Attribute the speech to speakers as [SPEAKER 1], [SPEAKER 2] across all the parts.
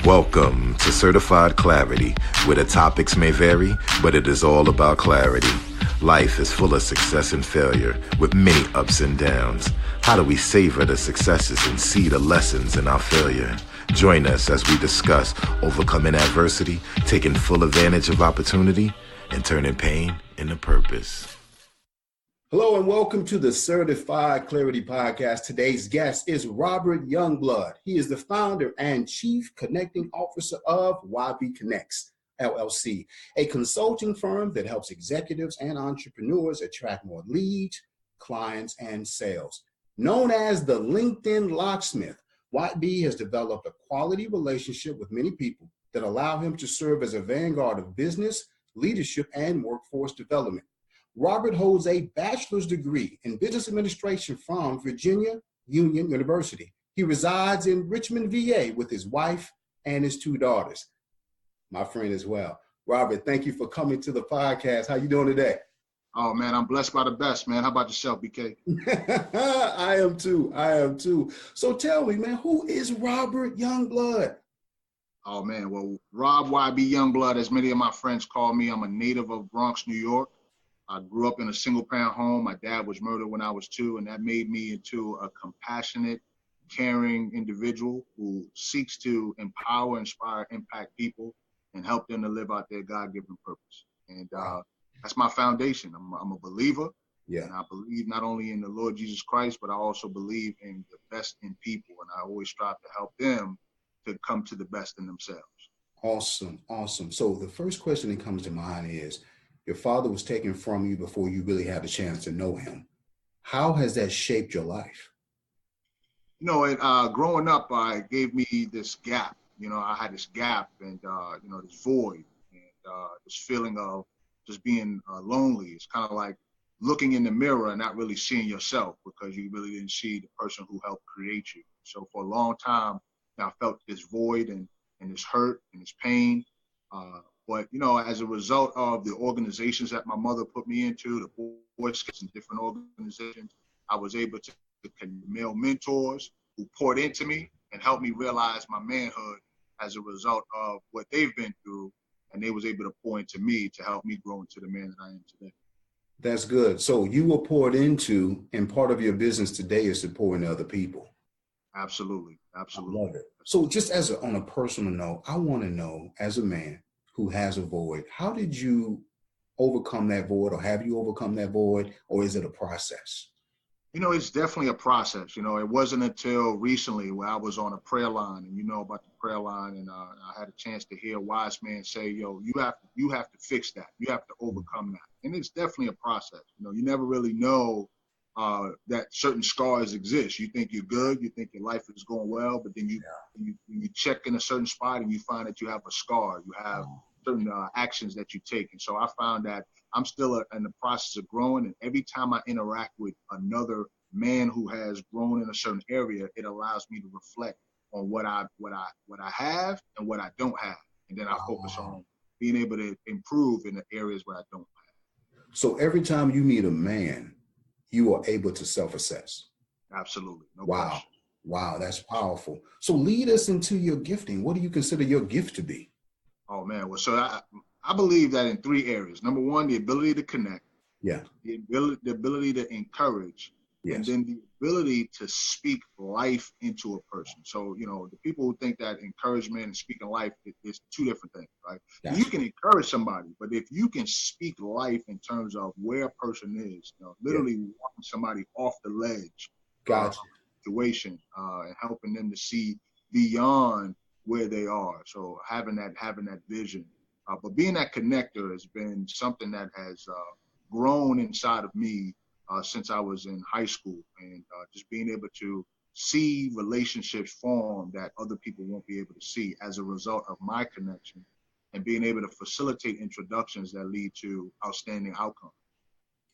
[SPEAKER 1] Welcome to Certified Clarity, where the topics may vary, but it is all about clarity. Life is full of success and failure, with many ups and downs. How do we savor the successes and see the lessons in our failure? Join us as we discuss overcoming adversity, taking full advantage of opportunity, and turning pain into purpose.
[SPEAKER 2] Hello and welcome to the Certified Clarity Podcast. Today's guest is Robert Youngblood. He is the founder and chief connecting officer of YBConnects, LLC, a consulting firm that helps executives and entrepreneurs attract more leads, clients, and sales. Known as the LinkedIn locksmith, YB has developed a quality relationship with many people that allow him to serve as a vanguard of business, leadership, and workforce development. Robert holds a bachelor's degree in business administration from Virginia Union University. He resides in Richmond, VA with his wife and his two daughters. My friend as well. Robert, thank you for coming to the podcast. How you doing today?
[SPEAKER 3] Oh man, I'm blessed by the best, man. How about yourself, BK?
[SPEAKER 2] I am too. So tell me, man, who is Robert Youngblood?
[SPEAKER 3] Oh man, well, Rob YB Youngblood, as many of my friends call me. I'm a native of Bronx, New York. I grew up in a single-parent home. My dad was murdered when I was 2, and that made me into a compassionate, caring individual who seeks to empower, inspire, impact people, and help them to live out their God-given purpose. And that's my foundation. I'm a believer, and I believe not only in the Lord Jesus Christ, but I also believe in the best in people, and I always strive to help them to come to the best in themselves.
[SPEAKER 2] Awesome. So the first question that comes to mind is, your father was taken from you before you really had a chance to know him. How has that shaped your life?
[SPEAKER 3] You know, growing up, it gave me this gap. You know, I had this gap and, this void and this feeling of just being lonely. It's kind of like looking in the mirror and not really seeing yourself because you really didn't see the person who helped create you. So for a long time, I felt this void and this hurt and this pain. But, you know, as a result of the organizations that my mother put me into, the Boy Scouts and different organizations, I was able to male mentors who poured into me and helped me realize my manhood as a result of what they've been through. And they was able to pour into me to help me grow into the man that I am today.
[SPEAKER 2] That's good. So you were poured into, and part of your business today is to pour into other people.
[SPEAKER 3] Absolutely.
[SPEAKER 2] I love it. So just on a personal note, I want to know, as a man who has a void, how did you overcome that void, or have you overcome that void, or is it a process?
[SPEAKER 3] You know, it's definitely a process. You know, it wasn't until recently where I was on a prayer line, and you know about the prayer line, and I had a chance to hear a wise man say, "Yo, you have to fix that. You have to overcome that." And it's definitely a process. You know, you never really know that certain scars exist. You think you're good, you think your life is going well, but then you check in a certain spot and you find that you have a scar. You have certain actions that you take. And so I found that I'm still in the process of growing. And every time I interact with another man who has grown in a certain area, it allows me to reflect on what I have and what I don't have. And then I focus on being able to improve in the areas where I don't have.
[SPEAKER 2] So every time you meet a man, you are able to self-assess.
[SPEAKER 3] Absolutely. No
[SPEAKER 2] Wow.
[SPEAKER 3] question.
[SPEAKER 2] Wow, that's powerful. So lead us into your gifting. What do you consider your gift to be?
[SPEAKER 3] Oh man, well, so I believe that in 3 areas. Number 1, the ability to connect.
[SPEAKER 2] Yeah.
[SPEAKER 3] The ability to encourage.
[SPEAKER 2] Yes.
[SPEAKER 3] And then the ability to speak life into a person. So, you know, the people who think that encouragement and speaking life is 2 different things, right?
[SPEAKER 2] Gotcha.
[SPEAKER 3] You can encourage somebody, but if you can speak life in terms of where a person is, you know, literally walking somebody off the ledge,
[SPEAKER 2] Gotcha.
[SPEAKER 3] Situation, and helping them to see beyond where they are. So having that vision, but being that connector has been something that has grown inside of me since I was in high school, and just being able to see relationships form that other people won't be able to see as a result of my connection, and being able to facilitate introductions that lead to outstanding outcomes.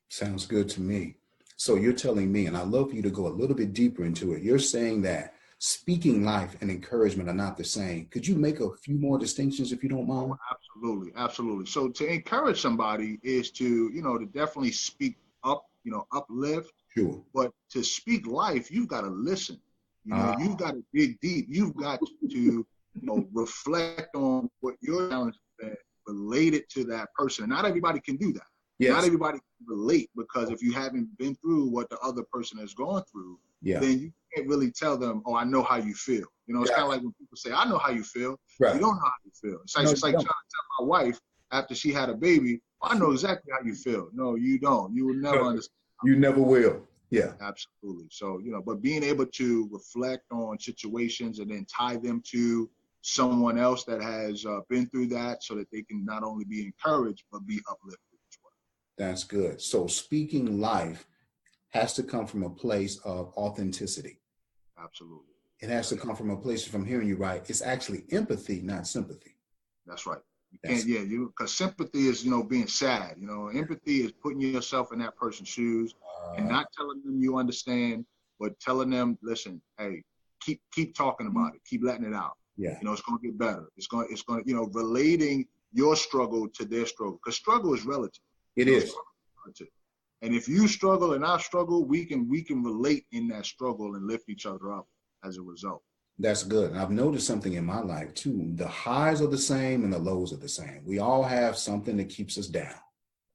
[SPEAKER 2] Sounds good to me. So you're telling me, and I'd love for you to go a little bit deeper into it. You're saying that speaking life and encouragement are not the same. Could you make a few more distinctions if you don't mind?
[SPEAKER 3] Oh, absolutely. So to encourage somebody is to, you know, to definitely speak up, you know, uplift.
[SPEAKER 2] Sure.
[SPEAKER 3] But to speak life, you've got to listen. You know, you've got to dig deep. You've got to reflect on what your challenge has been related to that person. And not everybody can do that.
[SPEAKER 2] Yes.
[SPEAKER 3] Not everybody can relate, because if you haven't been through what the other person has gone through, then you can't really tell them, oh, I know how you feel. It's kind of like when people say, I know how you feel.
[SPEAKER 2] Right.
[SPEAKER 3] You don't know how you feel. It's like trying to tell my wife after she had a baby, I know exactly how you feel. No, you don't. You will never understand.
[SPEAKER 2] You never will. Yeah.
[SPEAKER 3] Absolutely. So, but being able to reflect on situations and then tie them to someone else that has been through that, so that they can not only be encouraged, but be uplifted as well.
[SPEAKER 2] That's good. So speaking life has to come from a place of authenticity.
[SPEAKER 3] Absolutely.
[SPEAKER 2] It has to come from a place, from hearing you right, it's actually empathy, not sympathy.
[SPEAKER 3] That's right. Because sympathy is, being sad. Empathy is putting yourself in that person's shoes and not telling them you understand, but telling them, listen, hey, keep talking about it, keep letting it out.
[SPEAKER 2] Yeah.
[SPEAKER 3] It's going to get better. It's going, relating your struggle to their struggle, because struggle is relative.
[SPEAKER 2] It is.
[SPEAKER 3] And if you struggle and I struggle, we can relate in that struggle and lift each other up as a result.
[SPEAKER 2] That's good. And I've noticed something in my life too. The highs are the same and the lows are the same. We all have something that keeps us down.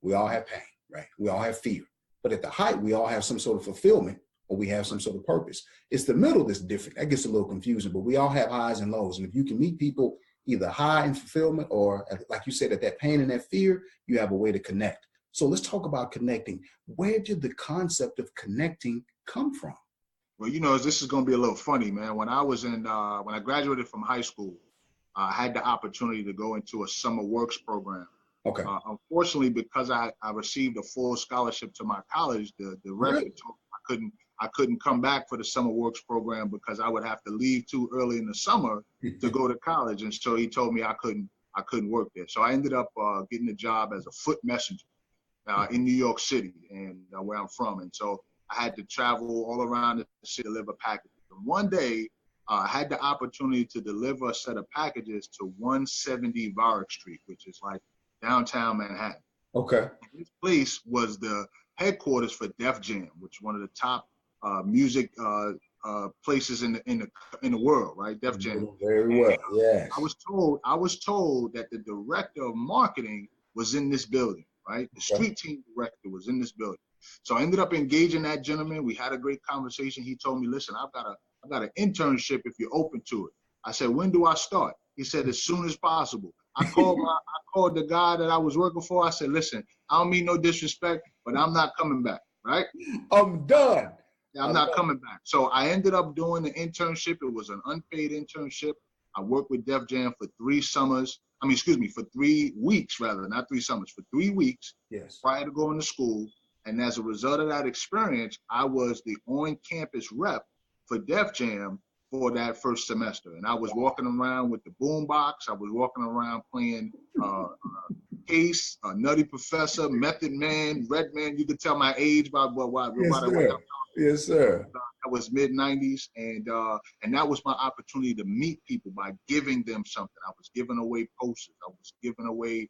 [SPEAKER 2] We all have pain, right? We all have fear. But at the height, we all have some sort of fulfillment, or we have some sort of purpose. It's the middle that's different. That gets a little confusing, but we all have highs and lows. And if you can meet people either high in fulfillment, or like you said, at that pain and that fear, you have a way to connect. So let's talk about connecting. Where did the concept of connecting come from?
[SPEAKER 3] Well, this is going to be a little funny, man. When I graduated from high school, I had the opportunity to go into a summer works program.
[SPEAKER 2] Okay.
[SPEAKER 3] Unfortunately, because I received a full scholarship to my college, the rector told me I couldn't come back for the summer works program because I would have to leave too early in the summer to go to college. And so he told me I couldn't work there. So I ended up getting a job as a foot messenger in New York City, and where I'm from. And so I had to travel all around the city to deliver packages. And one day, I had the opportunity to deliver a set of packages to 170 Varick Street, which is like downtown Manhattan.
[SPEAKER 2] Okay.
[SPEAKER 3] And this place was the headquarters for Def Jam, which is one of the top music places in the world, right? Def Jam.
[SPEAKER 2] Very well. Yes.
[SPEAKER 3] I was told that the director of marketing was in this building, right? The street team director was in this building. So I ended up engaging that gentleman. We had a great conversation. He told me, listen, I've got an internship if you're open to it. I said, when do I start? He said, as soon as possible. I called the guy that I was working for. I said, listen, I don't mean no disrespect, but I'm not coming back, right?
[SPEAKER 2] I'm done.
[SPEAKER 3] I'm not coming back. So I ended up doing the internship. It was an unpaid internship. I worked with Def Jam for 3 weeks rather, not 3 summers, for 3 weeks prior to going to school. And as a result of that experience, I was the on-campus rep for Def Jam for that first semester. And I was walking around with the boombox. I was walking around playing Case, Nutty Professor, Method Man, Redman. You could tell my age by
[SPEAKER 2] Yes, sir.
[SPEAKER 3] That was mid-90s. And that was my opportunity to meet people by giving them something. I was giving away posters. I was giving away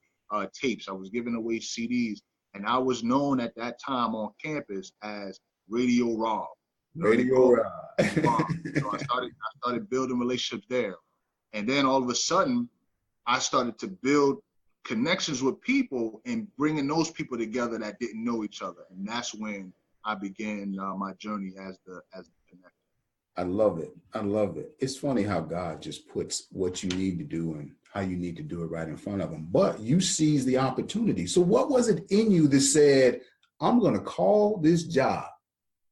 [SPEAKER 3] tapes. I was giving away CDs. And I was known at that time on campus as Radio Rob.
[SPEAKER 2] Radio Rob.
[SPEAKER 3] So I started building relationships there. And then all of a sudden, I started to build connections with people and bringing those people together that didn't know each other. And that's when I began my journey as the connector.
[SPEAKER 2] I love it. I love it. It's funny how God just puts what you need to do and how you need to do it right in front of him. But you seized the opportunity. So what was it in you that said, I'm going to call this job?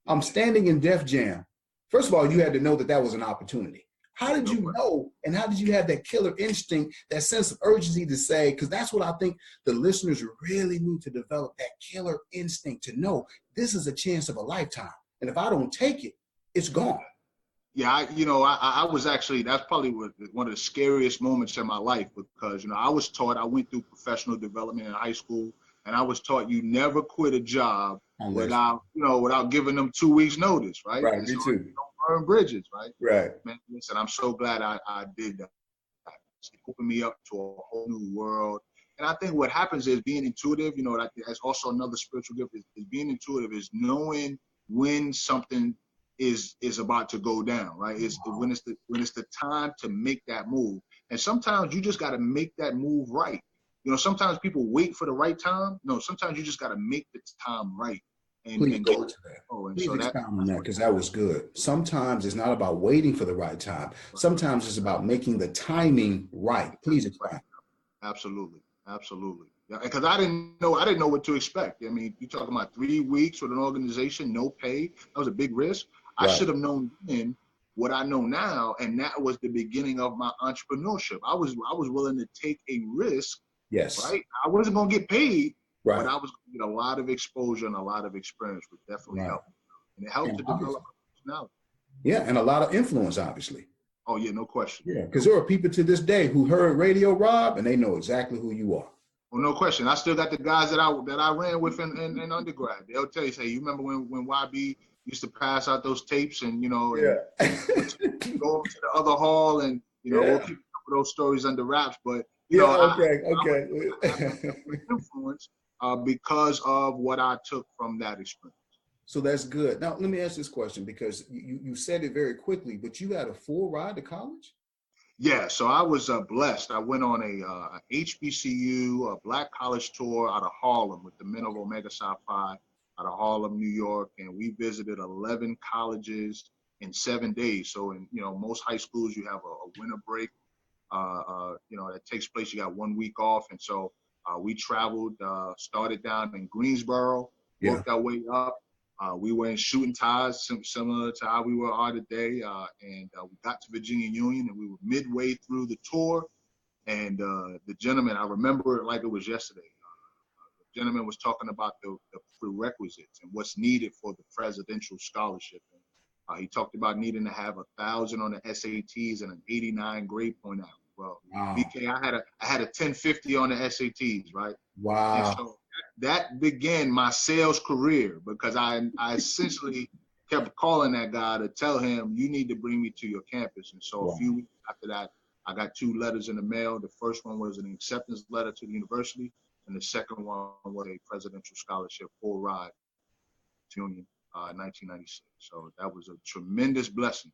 [SPEAKER 2] I'm standing in Def Jam. First of all, you had to know that that was an opportunity. How did you know, and how did you have that killer instinct, that sense of urgency to say, because that's what I think the listeners really need to develop, that killer instinct to know this is a chance of a lifetime. And if I don't take it, it's gone.
[SPEAKER 3] Yeah, I was actually, that's probably one of the scariest moments in my life because, I was taught, I went through professional development in high school, and I was taught you never quit a job without giving them 2 weeks notice, right?
[SPEAKER 2] Right, me too.
[SPEAKER 3] You don't burn bridges, right?
[SPEAKER 2] Right.
[SPEAKER 3] Man, listen, I'm so glad I did that. It opened me up to a whole new world. And I think what happens is being intuitive, that's also another spiritual gift, is being intuitive, is knowing when something is about to go down, right? It's when it's the time to make that move. And sometimes you just got to make that move right. You know, sometimes people wait for the right time. No, sometimes you just got to make the time right.
[SPEAKER 2] Please go into that. Please expound on that, because that was good. Sometimes it's not about waiting for the right time. Sometimes it's about making the timing right. Please expound.
[SPEAKER 3] Absolutely. Yeah, because I didn't know what to expect. I mean, you're talking about 3 weeks with an organization, no pay. That was a big risk. I should have known then what I know now, and that was the beginning of my entrepreneurship. I was willing to take a risk.
[SPEAKER 2] Yes.
[SPEAKER 3] Right. I wasn't going to get paid,
[SPEAKER 2] right.
[SPEAKER 3] but I was going to get a lot of exposure and a lot of experience, which definitely helped. And it helped to develop personality.
[SPEAKER 2] Yeah, and a lot of influence, obviously.
[SPEAKER 3] Oh yeah, no question.
[SPEAKER 2] Yeah, because there are people to this day who heard Radio Rob, and they know exactly who you are.
[SPEAKER 3] Well, no question. I still got the guys that I ran with in undergrad. They'll tell you, say, you remember when YB used to pass out those tapes, and and go over to the other hall, and we'll keep those stories under wraps, but.
[SPEAKER 2] Okay.
[SPEAKER 3] Influence because of what I took from that experience.
[SPEAKER 2] So that's good. Now, let me ask this question, because you said it very quickly, but you had a full ride to college?
[SPEAKER 3] Yeah, so I was blessed. I went on a HBCU, a Black college tour out of Harlem with the men of Omega Psi Phi out of Harlem, New York, and we visited 11 colleges in 7 days. So in most high schools, you have a winter break. That takes place. You got 1 week off. And so we traveled, started down in Greensboro, worked our way up. We were in shooting ties, similar to how we are today. And we got to Virginia Union, and we were midway through the tour. And the gentleman, I remember it like it was yesterday. The gentleman was talking about the prerequisites and what's needed for the presidential scholarship. And, he talked about needing to have 1,000 on the SATs and an 89 grade point out. Well, BK, I had a 1050 on the SATs, right?
[SPEAKER 2] Wow.
[SPEAKER 3] And so that began my sales career, because I essentially kept calling that guy to tell him, you need to bring me to your campus. And so a few weeks after that, I got 2 letters in the mail. The first one was an acceptance letter to the university, and the second one was a presidential scholarship, full ride to Union, 1996. So that was a tremendous blessing.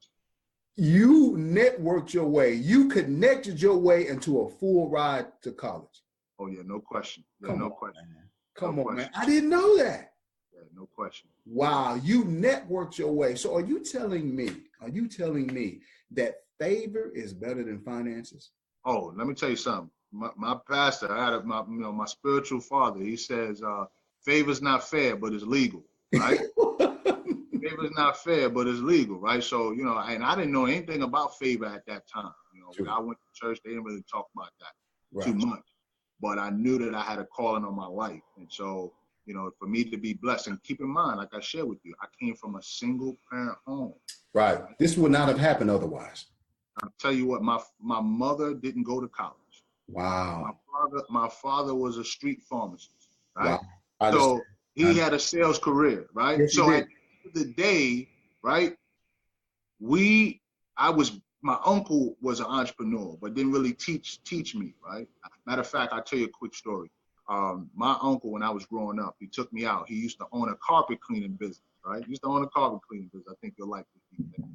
[SPEAKER 2] You networked your way. You connected your way into a full ride to college.
[SPEAKER 3] Oh yeah, no question. Yeah, no question.
[SPEAKER 2] Come on, man. I didn't know that.
[SPEAKER 3] Yeah, no question.
[SPEAKER 2] Wow, you networked your way. So are you telling me that favor is better than finances?
[SPEAKER 3] Oh, let me tell you something. My pastor, I had my spiritual father. He says, favor's not fair, but it's legal, right? Favor's not fair, but it's legal, right? So, and I didn't know anything about favor at that time. When I went to church, they didn't really talk about that too much. But I knew that I had a calling on my life. And so, for me to be blessed, and keep in mind, like I shared with you, I came from a single parent home.
[SPEAKER 2] Right. This would not have happened otherwise.
[SPEAKER 3] I'll tell you what, my mother didn't go to college.
[SPEAKER 2] Wow.
[SPEAKER 3] My father was a street pharmacist, right?
[SPEAKER 2] Wow.
[SPEAKER 3] So he had a sales career, right?
[SPEAKER 2] Yes,
[SPEAKER 3] so at the day, right, my uncle was an entrepreneur, but didn't really teach me, right? Matter of fact, I'll tell you a quick story. My uncle, when I was growing up, he took me out. He used to own a carpet cleaning business, right? He used to own a carpet cleaning business. I think you'll like this.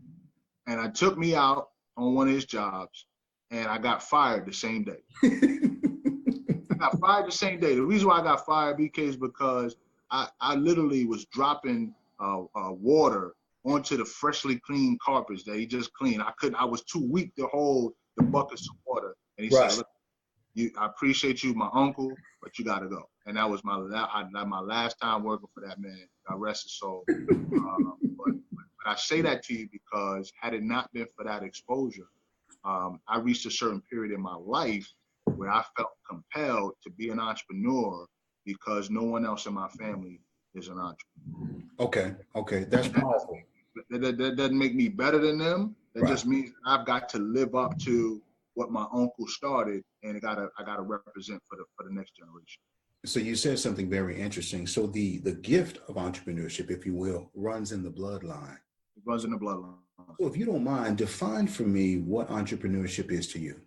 [SPEAKER 3] And I took me out on one of his jobs, and I got fired the same day. I got fired the same day. The reason why I got fired, BK, is because I literally was dropping water onto the freshly cleaned carpets that he just cleaned. I was too weak to hold the buckets of water. And he said, look, I appreciate you, my uncle, but you got to go. And that was my last time working for that man. God rest his soul. But I say that to you because had it not been for that exposure, I reached a certain period in my life where I felt compelled to be an entrepreneur because no one else in my family is an entrepreneur.
[SPEAKER 2] Okay, that's powerful.
[SPEAKER 3] That doesn't make me better than them. That just means I've got to live up to what my uncle started, and I gotta represent for the next generation.
[SPEAKER 2] So you said something very interesting. So the gift of entrepreneurship, if you will, runs in the bloodline.
[SPEAKER 3] It runs in the bloodline.
[SPEAKER 2] So if you don't mind, define for me what entrepreneurship is to you.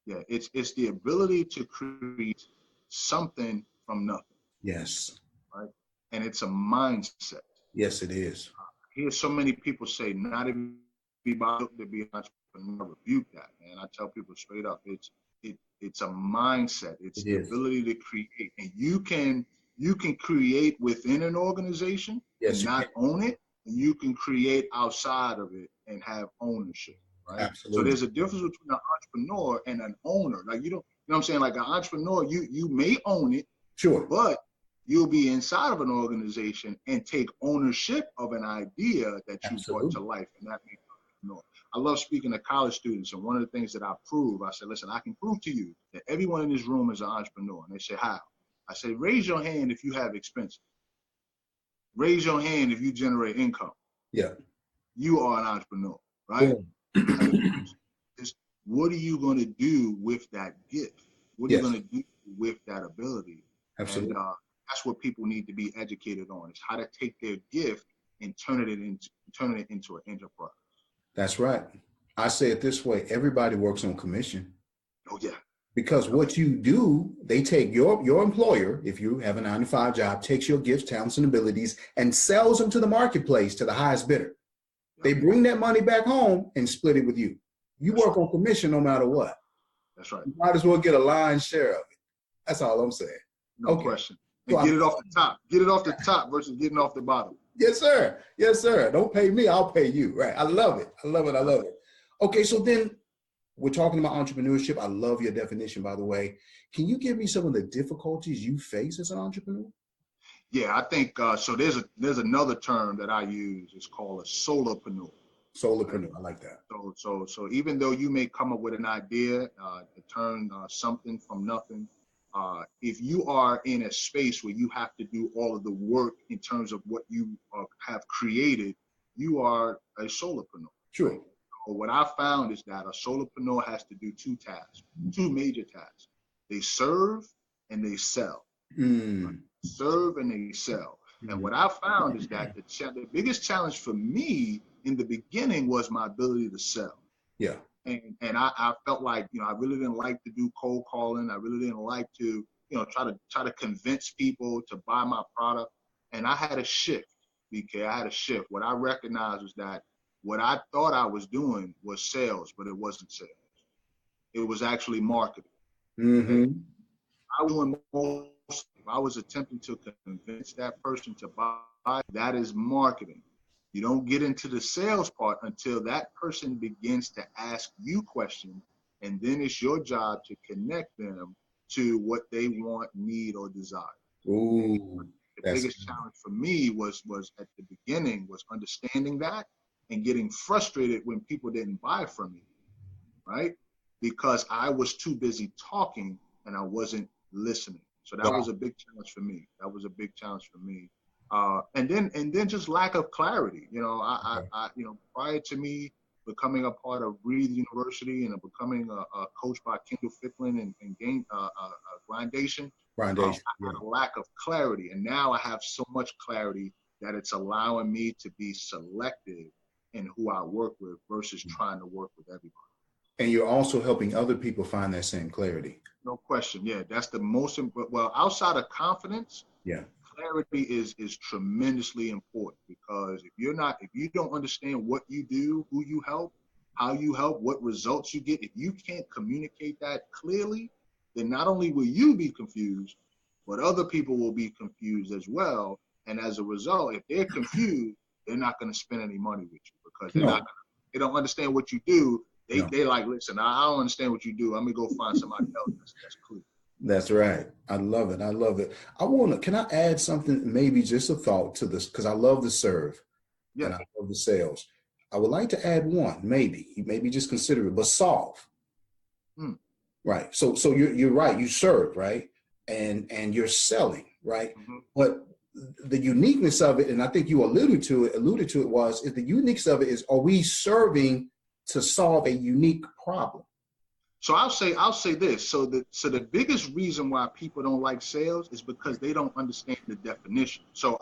[SPEAKER 3] Yeah, it's the ability to create something from nothing.
[SPEAKER 2] Yes.
[SPEAKER 3] Right? And it's a mindset.
[SPEAKER 2] Yes, it is.
[SPEAKER 3] hear so many people say not everybody to be an entrepreneur. Rebuke that, man. I tell people straight up, it's a mindset. It's the ability to create, and you can create within an organization and not own it, and you can create outside of it and have ownership. Right.
[SPEAKER 2] Absolutely.
[SPEAKER 3] So there's a difference between an entrepreneur and an owner. Like, you know what I'm saying? Like, an entrepreneur, you may own it,
[SPEAKER 2] sure,
[SPEAKER 3] but you'll be inside of an organization and take ownership of an idea that you brought to life, and that makes you entrepreneur. I love speaking to college students, and one of the things that I prove, I said, listen, I can prove to you that everyone in this room is an entrepreneur. And they say, how? I say, raise your hand if you have expenses. Raise your hand if you generate income.
[SPEAKER 2] Yeah.
[SPEAKER 3] You are an entrepreneur, right? What are you going to do with that gift? What are you going to do with that ability?
[SPEAKER 2] Absolutely.
[SPEAKER 3] And that's what people need to be educated on, is how to take their gift and turn it into an enterprise.
[SPEAKER 2] That's right. I say it this way: everybody works on commission.
[SPEAKER 3] Oh yeah.
[SPEAKER 2] Because what you do, they take your employer, if you have a 9-to-5 job, takes your gifts, talents, and abilities and sells them to the marketplace to the highest bidder. They bring that money back home and split it with you. You work on commission no matter what.
[SPEAKER 3] That's right.
[SPEAKER 2] You might as well get a lion's share of it. That's all I'm saying.
[SPEAKER 3] No question. And get it off the top. Get it off the top versus getting off the bottom.
[SPEAKER 2] Yes, sir. Yes, sir. Don't pay me, I'll pay you. Right. I love it. I love it. I love it. Okay, so then we're talking about entrepreneurship. I love your definition, by the way. Can you give me some of the difficulties you face as an entrepreneur?
[SPEAKER 3] Yeah, I think so. There's another term that I use. It's called a solopreneur.
[SPEAKER 2] Solopreneur, I like that.
[SPEAKER 3] So even though you may come up with an idea to turn something from nothing, if you are in a space where you have to do all of the work in terms of what you have created, you are a solopreneur.
[SPEAKER 2] Sure.
[SPEAKER 3] So what I found is that a solopreneur has to do two major tasks. They serve and they sell. Right? Serve and they sell. And what I found is that the biggest challenge for me in the beginning was my ability to sell.
[SPEAKER 2] Yeah.
[SPEAKER 3] And I felt like, I really didn't like to do cold calling. I really didn't like to, try to convince people to buy my product. And I had a shift, BK. I had a shift. What I recognized was that what I thought I was doing was sales, but it wasn't sales. It was actually marketing.
[SPEAKER 2] Mm-hmm.
[SPEAKER 3] I was doing most. If I was attempting to convince that person to buy, that is marketing. You don't get into the sales part until that person begins to ask you questions, and then it's your job to connect them to what they want, need, or desire.
[SPEAKER 2] Ooh,
[SPEAKER 3] the biggest challenge for me was at the beginning was understanding that and getting frustrated when people didn't buy from me, right? Because I was too busy talking and I wasn't listening. So that was a big challenge for me. And then just lack of clarity. Prior to me becoming a part of Breathe University and becoming a coach by Kendall Ficklin and Grindation, I had a lack of clarity. And now I have so much clarity that it's allowing me to be selective in who I work with versus trying to work with everybody.
[SPEAKER 2] And you're also helping other people find that same clarity.
[SPEAKER 3] No question. Yeah, that's the most important. Well, outside of confidence, clarity is tremendously important, because if you don't understand what you do, who you help, how you help, what results you get, if you can't communicate that clearly, then not only will you be confused, but other people will be confused as well. And as a result, if they're confused, they're not going to spend any money with you, because they don't understand what you do. They like, listen, I don't understand what you do. I'm going to go find somebody else that's clear.
[SPEAKER 2] That's right. I love it. I love it. Can I add something, maybe just a thought to this? Because I love the serve and I love the sales. I would like to add one, maybe just consider it, but solve. Right. So you're right. You serve, right? And you're selling, right? Mm-hmm. But the uniqueness of it, and I think you alluded to it, is the uniqueness of it is, are we serving to solve a unique problem?
[SPEAKER 3] So I'll say this. So the biggest reason why people don't like sales is because they don't understand the definition. So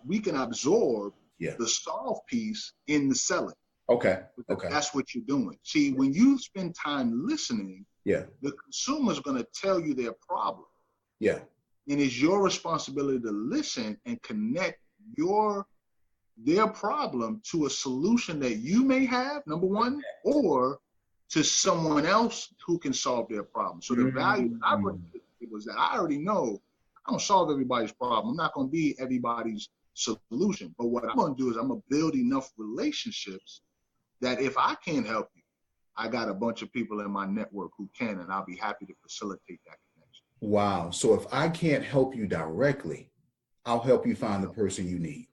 [SPEAKER 3] we can absorb the solve piece in the selling. Okay. That's what you're doing. See, when you spend time listening, the consumer's going to tell you their problem. Yeah. And it's your responsibility to listen and connect your their problem to a solution that you may have, number one, or to someone else who can solve their problem. So the value that I bring to the table is that I already know I don't solve everybody's problem. I'm not going to be everybody's solution. But what I'm going to do is I'm going to build enough relationships that if I can't help you, I got a bunch of people in my network who can, and I'll be happy to facilitate that connection.
[SPEAKER 2] Wow. So if I can't help you directly, I'll help you find the person you need.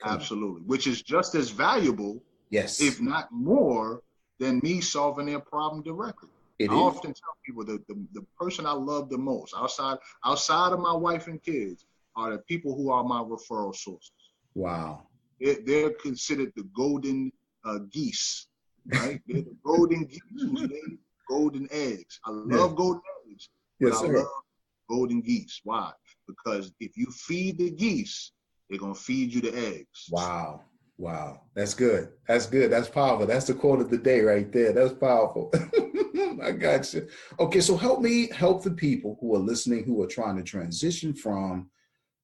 [SPEAKER 3] Absolutely. Which is just as valuable,
[SPEAKER 2] yes,
[SPEAKER 3] if not more, than me solving their problem directly. I often tell people that the person I love the most, outside of my wife and kids, are the people who are my referral sources.
[SPEAKER 2] Wow.
[SPEAKER 3] They're considered the golden geese, right? They're the golden geese who lay golden eggs. I love golden eggs, but I love golden geese. Why? Because if you feed the geese, they're going to feed you the eggs.
[SPEAKER 2] Wow. Wow. That's good. That's good. That's powerful. That's the quote of the day right there. That's powerful. I got you. Okay. So help the people who are listening, who are trying to transition from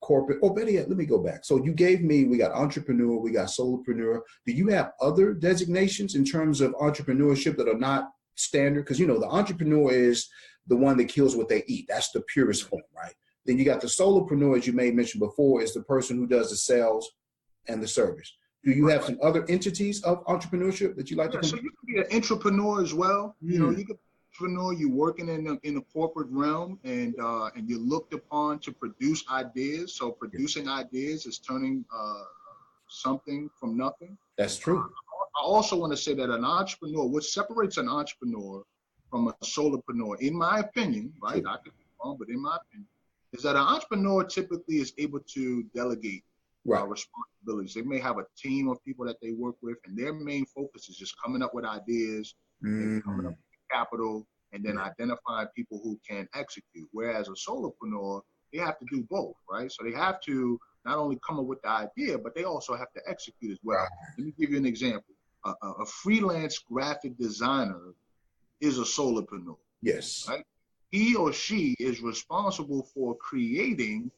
[SPEAKER 2] corporate, or better yet, let me go back. So you gave me, we got entrepreneur, we got solopreneur. Do you have other designations in terms of entrepreneurship that are not standard? Because, you know, the entrepreneur is the one that kills what they eat. That's the purest form, right? Then you got the solopreneur, as you may mention before, is the person who does the sales and the service. Do you have some other entities of entrepreneurship that you like to?
[SPEAKER 3] So you can be an entrepreneur as well. You know, you can be an entrepreneur. You're working in the corporate realm, and you're looked upon to produce ideas. So producing ideas is turning something from nothing.
[SPEAKER 2] That's true.
[SPEAKER 3] I also want to say that an entrepreneur, what separates an entrepreneur from a solopreneur, in my opinion, right? I could be wrong, but in my opinion, is that an entrepreneur typically is able to delegate responsibilities. They may have a team of people that they work with, and their main focus is just coming up with ideas, and coming up with capital, and then identifying people who can execute. Whereas a solopreneur, they have to do both, right? So they have to not only come up with the idea, but they also have to execute as well. Let me give you an example. A freelance graphic designer is a solopreneur.
[SPEAKER 2] Yes.
[SPEAKER 3] Right? He or she is responsible for creating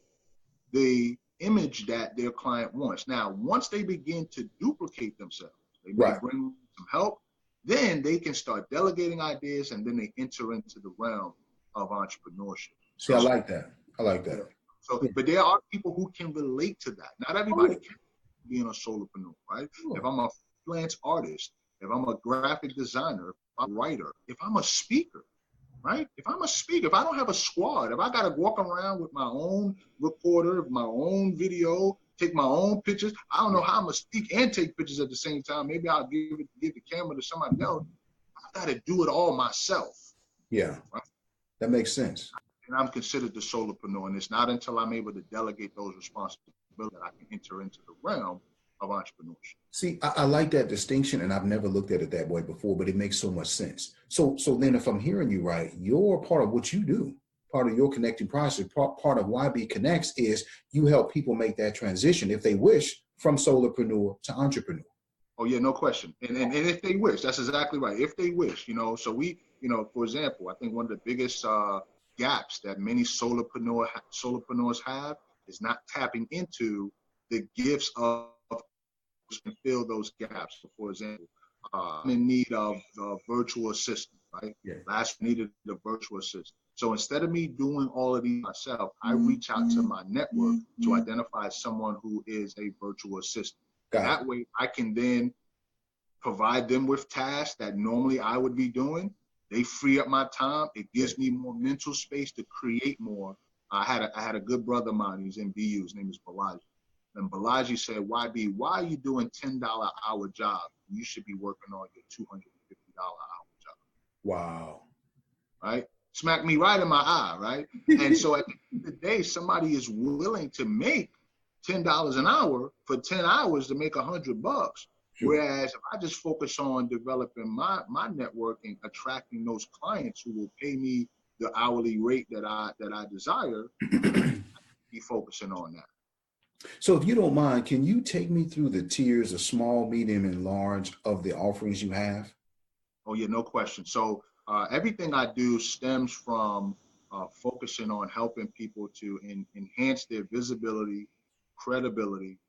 [SPEAKER 3] the image that their client wants. Now, once they begin to duplicate themselves, they may bring some help, then they can start delegating ideas, and then they enter into the realm of entrepreneurship.
[SPEAKER 2] See, I like that. I like that.
[SPEAKER 3] So, but there are people who can relate to that. Not everybody can be a solopreneur, right? If I'm a freelance artist, if I'm a graphic designer, if I'm a writer, if I'm a speaker, right? If I'm a speaker, if I don't have a squad, if I got to walk around with my own recorder, my own video, take my own pictures, I don't know how I'm going to speak and take pictures at the same time. Maybe I'll give the camera to somebody else. I got to do it all myself.
[SPEAKER 2] Yeah, right? That makes sense.
[SPEAKER 3] And I'm considered the solopreneur, and it's not until I'm able to delegate those responsibilities that I can enter into the realm of entrepreneurship.
[SPEAKER 2] See, I like that distinction, and I've never looked at it that way before, but it makes so much sense. So then if I'm hearing you right, you're part of what you do, part of your connecting process, part of YBConnects is you help people make that transition, if they wish, from solopreneur to entrepreneur.
[SPEAKER 3] Oh yeah, no question. And if they wish, that's exactly right. If they wish, so we, for example, I think one of the biggest gaps that many solopreneurs have is not tapping into the gifts of can fill those gaps. So for example, I'm in need of a virtual assistant, right? Yeah. Last needed a virtual assistant. So instead of me doing all of these myself, I reach out to my network to identify someone who is a virtual assistant. That way I can then provide them with tasks that normally I would be doing. They free up my time. It gives me more mental space to create more. I had a good brother of mine. He's in BU. His name is Balaji. And Balaji said, YB, why are you doing $10 an hour job? You should be working on your $250 an hour job.
[SPEAKER 2] Wow.
[SPEAKER 3] Right? Smack me right in my eye, right? And so at the end of the day, somebody is willing to make $10 an hour for 10 hours to make $100. Sure. Whereas if I just focus on developing my network and attracting those clients who will pay me the hourly rate that I desire, be focusing on that.
[SPEAKER 2] So if you don't mind, can you take me through the tiers of small, medium, and large of the offerings you have?
[SPEAKER 3] Oh yeah, no question. So everything I do stems from focusing on helping people to enhance their visibility, credibility,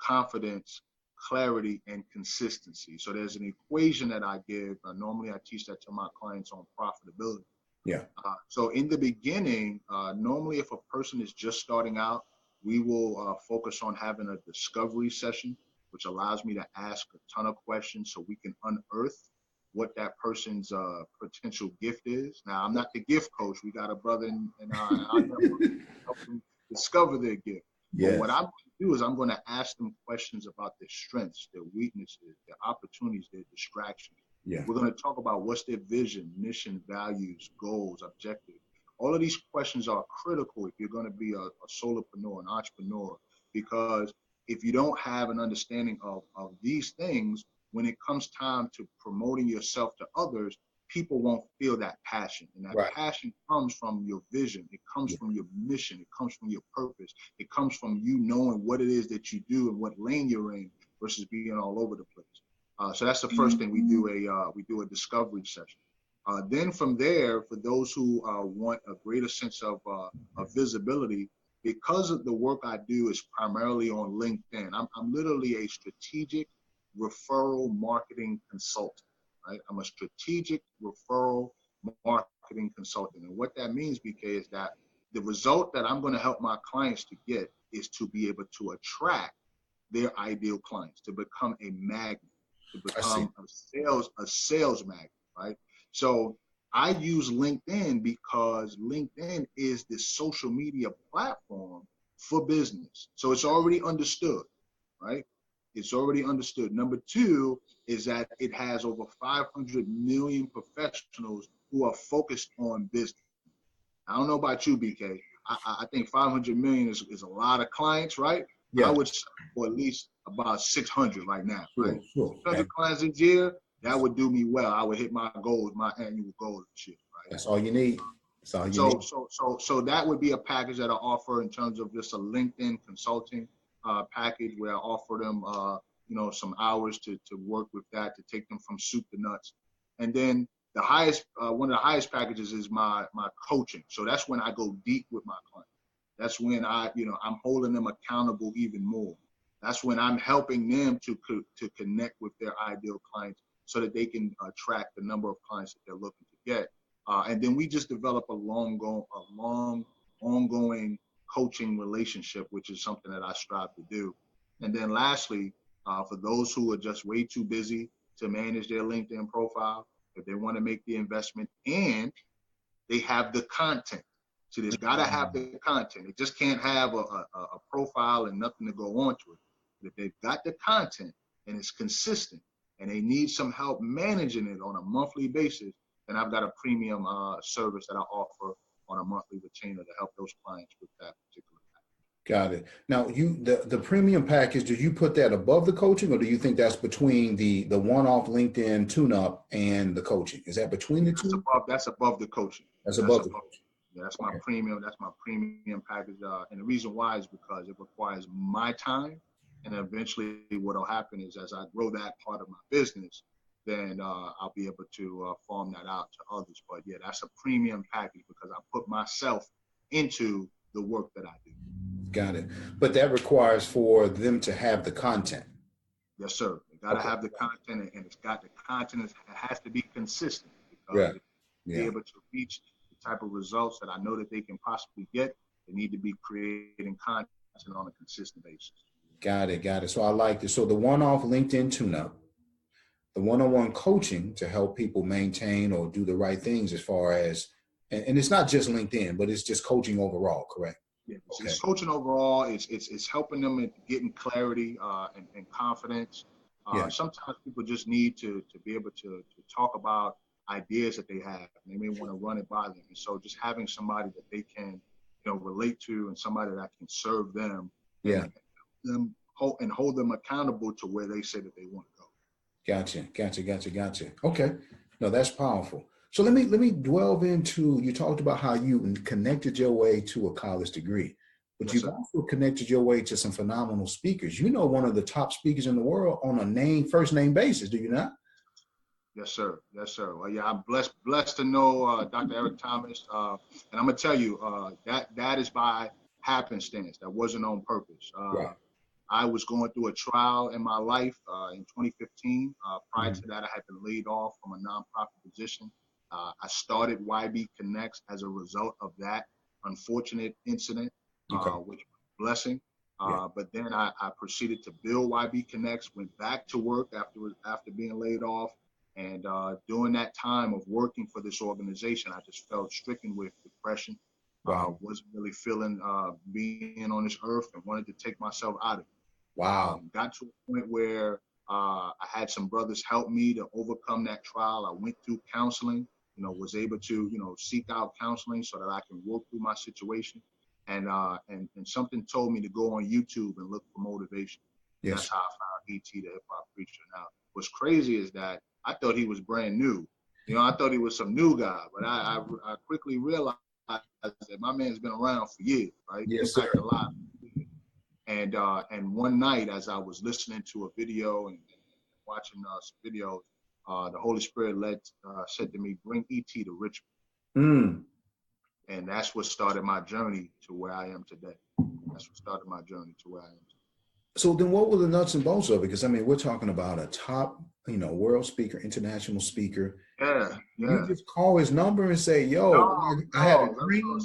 [SPEAKER 3] confidence, clarity, and consistency. So there's an equation that I give. Normally I teach that to my clients on profitability.
[SPEAKER 2] Yeah.
[SPEAKER 3] So in the beginning, normally if a person is just starting out, we will focus on having a discovery session, which allows me to ask a ton of questions so we can unearth what that person's potential gift is. Now, I'm not the gift coach. We got a brother in our network to help them discover their gift.
[SPEAKER 2] Yes.
[SPEAKER 3] But what I'm going to do is I'm going to ask them questions about their strengths, their weaknesses, their opportunities, their distractions.
[SPEAKER 2] Yeah.
[SPEAKER 3] We're going to talk about what's their vision, mission, values, goals, objectives. All of these questions are critical if you're going to be a solopreneur, an entrepreneur, because if you don't have an understanding of these things, when it comes time to promoting yourself to others, people won't feel that passion. And that passion comes from your vision. It comes from your mission. It comes from your purpose. It comes from you knowing what it is that you do and what lane you're in versus being all over the place. So that's the first thing. We do a discovery session. Then from there, for those who want a greater sense of visibility, because of the work I do is primarily on LinkedIn, I'm literally a strategic referral marketing consultant, right? I'm a strategic referral marketing consultant. And what that means, BK, is that the result that I'm going to help my clients to get is to be able to attract their ideal clients, to become a magnet, to become a sales magnet, right? So I use LinkedIn because LinkedIn is the social media platform for business. So it's already understood, right? It's already understood. Number two is that it has over 500 million professionals who are focused on business. I don't know about you, BK. I think 500 million is a lot of clients, right? Yeah. I would say for at least about 600 right now, right? Sure. 600 clients a year, that would do me well. I would hit my goals, my annual goals and shit, right?
[SPEAKER 2] That's all you need. That's all you need.
[SPEAKER 3] So that would be a package that I offer in terms of just a LinkedIn consulting package where I offer them, some hours to work with that, to take them from soup to nuts. And then the highest, one of the highest packages is my coaching. So that's when I go deep with my clients. That's when I'm holding them accountable even more. That's when I'm helping them to connect with their ideal clients so that they can attract the number of clients that they're looking to get. And then we just develop a long, ongoing coaching relationship, which is something that I strive to do. And then lastly, for those who are just way too busy to manage their LinkedIn profile, if they want to make the investment and they have the content. So there's got to have the content. It just can't have a profile and nothing to go on to it. But if they've got the content and it's consistent and they need some help managing it on a monthly basis, then I've got a premium service that I offer on a monthly retainer to help those clients with that particular package.
[SPEAKER 2] Got it. Now, the premium package, do you put that above the coaching, or do you think that's between the one-off LinkedIn tune-up and the coaching? Is that between the two?
[SPEAKER 3] That's above the coaching.
[SPEAKER 2] That's above the coaching.
[SPEAKER 3] Yeah, that's my premium. That's my premium package. And the reason why is because it requires my time. And eventually what will happen is as I grow that part of my business, then I'll be able to farm that out to others. But yeah, that's a premium package because I put myself into the work that I do.
[SPEAKER 2] Got it. But that requires for them to have the content.
[SPEAKER 3] Yes, sir. They got to have the content, and it's got the content. It has to be consistent because to be able to reach the type of results that I know that they can possibly get, they need to be creating content on a consistent basis.
[SPEAKER 2] Got it. So I like this. So the one-off LinkedIn tune-up, the one-on-one coaching to help people maintain or do the right things as far as, and it's not just LinkedIn, but it's just coaching overall, correct?
[SPEAKER 3] Yeah, it's coaching overall. It's helping them in getting clarity and confidence. Sometimes people just need to be able to talk about ideas that they have. And they may want to run it by them. And so just having somebody that they can, relate to and somebody that can serve them. And hold them accountable to where they say that they want to go.
[SPEAKER 2] Gotcha. Okay. No, that's powerful. So let me delve into, you talked about how you connected your way to a college degree, but you've also connected your way to some phenomenal speakers. You know, one of the top speakers in the world on a first name basis, do you not?
[SPEAKER 3] Yes, sir. Well, yeah, I'm blessed to know Dr. Eric Thomas. And I'm going to tell you, that is by happenstance. That wasn't on purpose. I was going through a trial in my life in 2015. Prior to that, I had been laid off from a nonprofit position. I started YBConnects as a result of that unfortunate incident, which was a blessing. But then I proceeded to build YBConnects, went back to work after being laid off. And during that time of working for this organization, I just felt stricken with depression.
[SPEAKER 2] Wow.
[SPEAKER 3] Wasn't really feeling being on this earth and wanted to take myself out of it.
[SPEAKER 2] Wow.
[SPEAKER 3] Got to a point where I had some brothers help me to overcome that trial. I went through counseling, was able to, seek out counseling so that I can work through my situation. And something told me to go on YouTube and look for motivation.
[SPEAKER 2] Yes.
[SPEAKER 3] That's how I found E.T. the Hip Hop Preacher. Now, what's crazy is that I thought he was brand new. I thought he was some new guy, but I quickly realized that my man's been around for years, right?
[SPEAKER 2] Yes, sir.
[SPEAKER 3] A lot. And one night, as I was listening to a video and watching some videos, the Holy Spirit said to me, "Bring E.T. to Richmond." And that's what started my journey to where I am today.
[SPEAKER 2] So then what were the nuts and bolts of it? Because, I mean, we're talking about a top, world speaker, international speaker.
[SPEAKER 3] Yeah.
[SPEAKER 2] You just call his number and say, yo, I had a dream.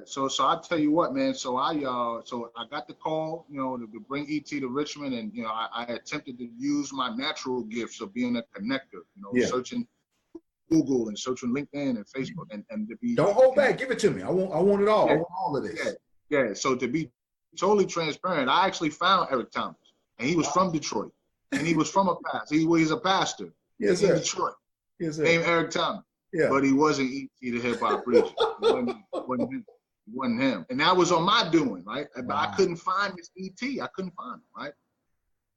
[SPEAKER 3] So I tell you what, man. So I got the call, to bring E.T. to Richmond. And, I attempted to use my natural gifts of being a connector, searching Google and searching LinkedIn and Facebook and to be.
[SPEAKER 2] Don't hold back. Give it to me. I want it all. I want all of this.
[SPEAKER 3] Yeah. So to be totally transparent, I actually found Eric Thomas, and he was from Detroit, and he was from a pastor. He's a pastor in Detroit.
[SPEAKER 2] Yes, sir.
[SPEAKER 3] Named Eric Thomas. Yeah. But he wasn't E.T. the Hip Hop Preacher. It wasn't him. And that was on my doing, right? Wow. But I couldn't find this E.T. I couldn't find him, right?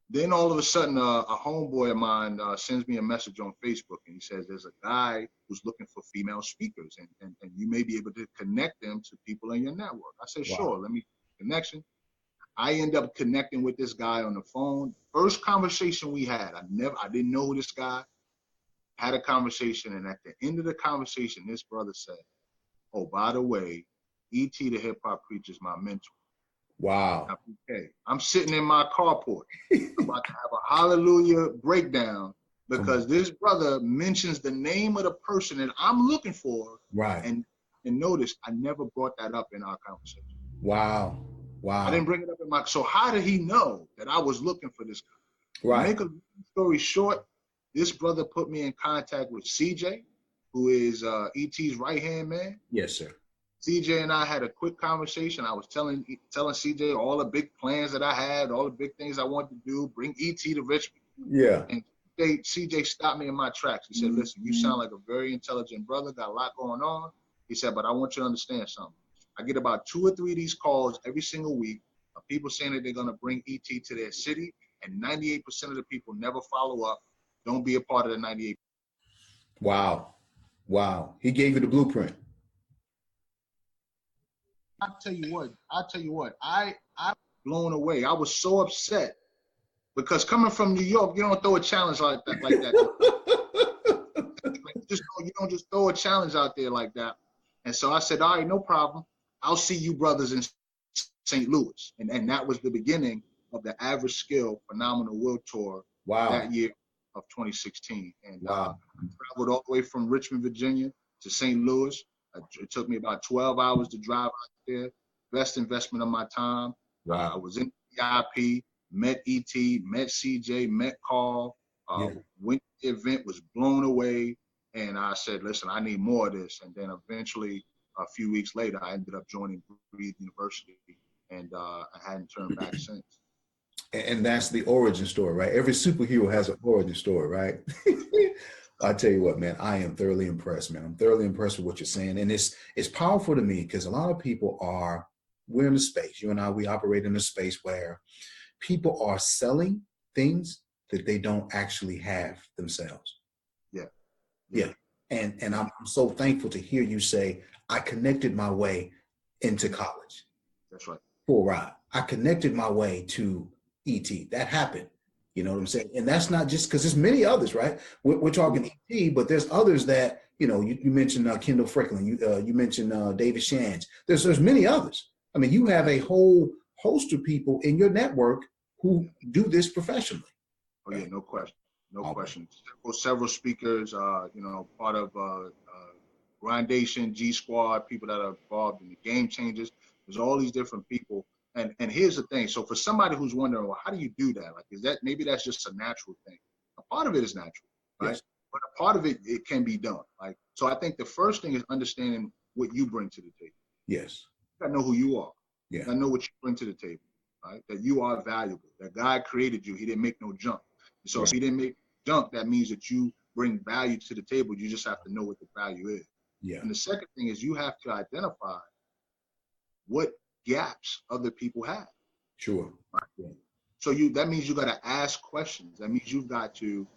[SPEAKER 3] Then all of a sudden, a homeboy of mine sends me a message on Facebook, and he says, there's a guy who's looking for female speakers, and you may be able to connect them to people in your network. I said, sure, let me connection. I end up connecting with this guy on the phone. First conversation we had, I didn't know this guy. Had a conversation, and at the end of the conversation, this brother said, oh, by the way, E.T. the Hip Hop Preacher is my mentor.
[SPEAKER 2] Wow.
[SPEAKER 3] Okay. I'm sitting in my carport about to have a hallelujah breakdown because this brother mentions the name of the person that I'm looking for.
[SPEAKER 2] Right.
[SPEAKER 3] And notice I never brought that up in our conversation.
[SPEAKER 2] Wow.
[SPEAKER 3] I didn't bring it up so how did he know that I was looking for this guy?
[SPEAKER 2] Right.
[SPEAKER 3] To make a story short, this brother put me in contact with CJ, who is E.T.'s right-hand man.
[SPEAKER 2] Yes, sir. CJ
[SPEAKER 3] and I had a quick conversation. I was telling CJ all the big plans that I had, all the big things I wanted to do, bring E.T. to Richmond.
[SPEAKER 2] Yeah.
[SPEAKER 3] And CJ stopped me in my tracks. He said, listen, you sound like a very intelligent brother, got a lot going on. He said, but I want you to understand something. I get about 2 or 3 of these calls every single week of people saying that they're going to bring E.T. to their city, and 98% of the people never follow up. Don't be a part of the 98%. Wow. He gave you the blueprint. I'll tell you what, I blown away. I was so upset because coming from New York, you don't throw a challenge like that. You don't just throw a challenge out there like that. And so I said, all right, no problem. I'll see you brothers in St. Louis. And that was the beginning of the Average Skill Phenomenal World Tour that year of 2016. And I traveled all the way from Richmond, Virginia to St. Louis. It took me about 12 hours to drive out there. Best investment of my time. I was in VIP, met E.T., met CJ, met Carl, went to the event, was blown away. And I said, listen, I need more of this. And then eventually, a few weeks later, I ended up joining Breathe University. And I hadn't turned back since. And that's the origin story, right? Every superhero has an origin story, right? I tell you what, man, I am thoroughly impressed, man. I'm thoroughly impressed with what you're saying. And it's powerful to me because a lot of people we're in a space, you and I, we operate in a space where people are selling things that they don't actually have themselves. Yeah. And I'm so thankful to hear you say, I connected my way into college. That's right. For a ride. I connected my way to E.T. That happened. You know what I'm saying? And that's not just because there's many others, right? We're talking E.T., but there's others that, you mentioned Kendall Franklin, you mentioned David Shands. There's many others. I mean, you have a whole host of people in your network
[SPEAKER 2] who do this professionally.
[SPEAKER 3] Oh yeah, no question, no
[SPEAKER 2] Okay.
[SPEAKER 3] question. Several speakers, you know, part of Grindation, G Squad, people that are involved in the Game Changers. There's all these different people. And here's the thing. So for somebody who's wondering, well, how do you do that? Like, is that, maybe that's just a natural thing. A part of it is natural, right?
[SPEAKER 2] Yes.
[SPEAKER 3] But a part of it, it can be done. Like, so I think the first thing is understanding what you bring to the table.
[SPEAKER 2] Yes.
[SPEAKER 3] You gotta know who you are.
[SPEAKER 2] Yeah.
[SPEAKER 3] You gotta know what you bring to the table, right? That you are valuable. That God created you. He didn't make no junk. So if he didn't make junk, that means that you bring value to the table. You just have to know what the value is.
[SPEAKER 2] Yeah.
[SPEAKER 3] And the second thing is you have to identify what gaps other people have.
[SPEAKER 2] Sure.
[SPEAKER 3] Right?
[SPEAKER 2] Yeah.
[SPEAKER 3] So that means you got to ask questions. That means you've got to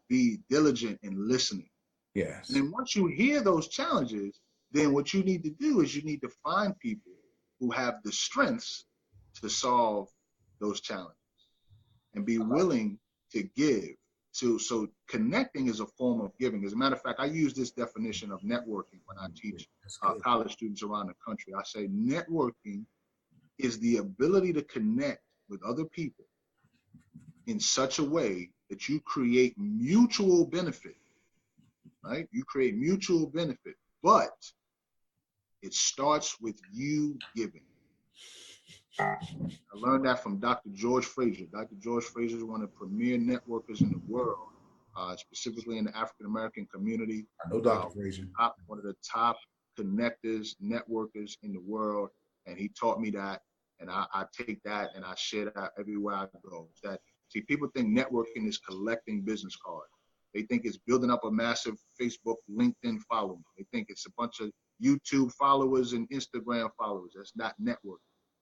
[SPEAKER 3] be diligent in listening.
[SPEAKER 2] Yes.
[SPEAKER 3] And then once you hear those challenges, then what you need to do is you need to find people who have the strengths to solve those challenges and be willing to give. So connecting is a form of giving. As a matter of fact, I use this definition of networking when I teach college students around the country. I say networking is the ability to connect with other people in such a way that you create mutual benefit, right? You create mutual benefit, but it starts with you giving. I learned that from Dr. George Fraser. Dr. George Fraser is one of the premier networkers in the world, specifically in the African-American community.
[SPEAKER 2] I know Dr. Fraser.
[SPEAKER 3] One of the top connectors, networkers in the world. And he taught me that. And I take that and I share that everywhere I go. See, people think networking is collecting business cards. They think it's building up a massive Facebook, LinkedIn following. They think it's a bunch of YouTube followers and Instagram followers. That's not networking.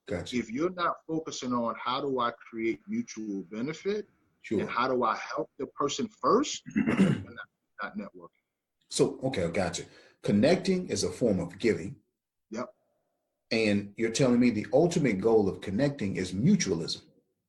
[SPEAKER 2] Gotcha.
[SPEAKER 3] If you're not focusing on how do I create mutual benefit and how do I help the person first, you're not networking.
[SPEAKER 2] So, okay, I gotcha. Connecting is a form of giving.
[SPEAKER 3] Yep.
[SPEAKER 2] And you're telling me the ultimate goal of connecting is mutualism.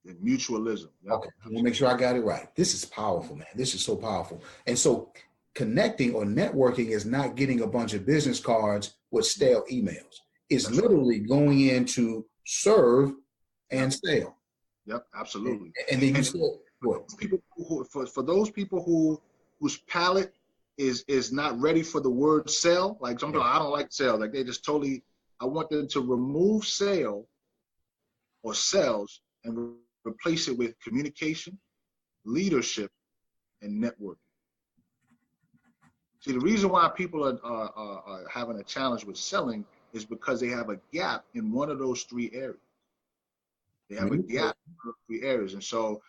[SPEAKER 3] And mutualism. Yep.
[SPEAKER 2] Okay, I want to make sure I got it right. This is powerful, man. This is so powerful. And so connecting or networking is not getting a bunch of business cards with stale emails. It's
[SPEAKER 3] That's
[SPEAKER 2] literally going in to serve and sell.
[SPEAKER 3] Yep, absolutely.
[SPEAKER 2] And then you said what?
[SPEAKER 3] For those people whose palate is not ready for the word sell, like some people, I don't like sell, like they just totally, I want them to remove sale or sales and replace it with communication, leadership, and networking. See, the reason why people are having a challenge with selling is because they have a gap in one of those three areas. They have a gap in those three areas. And so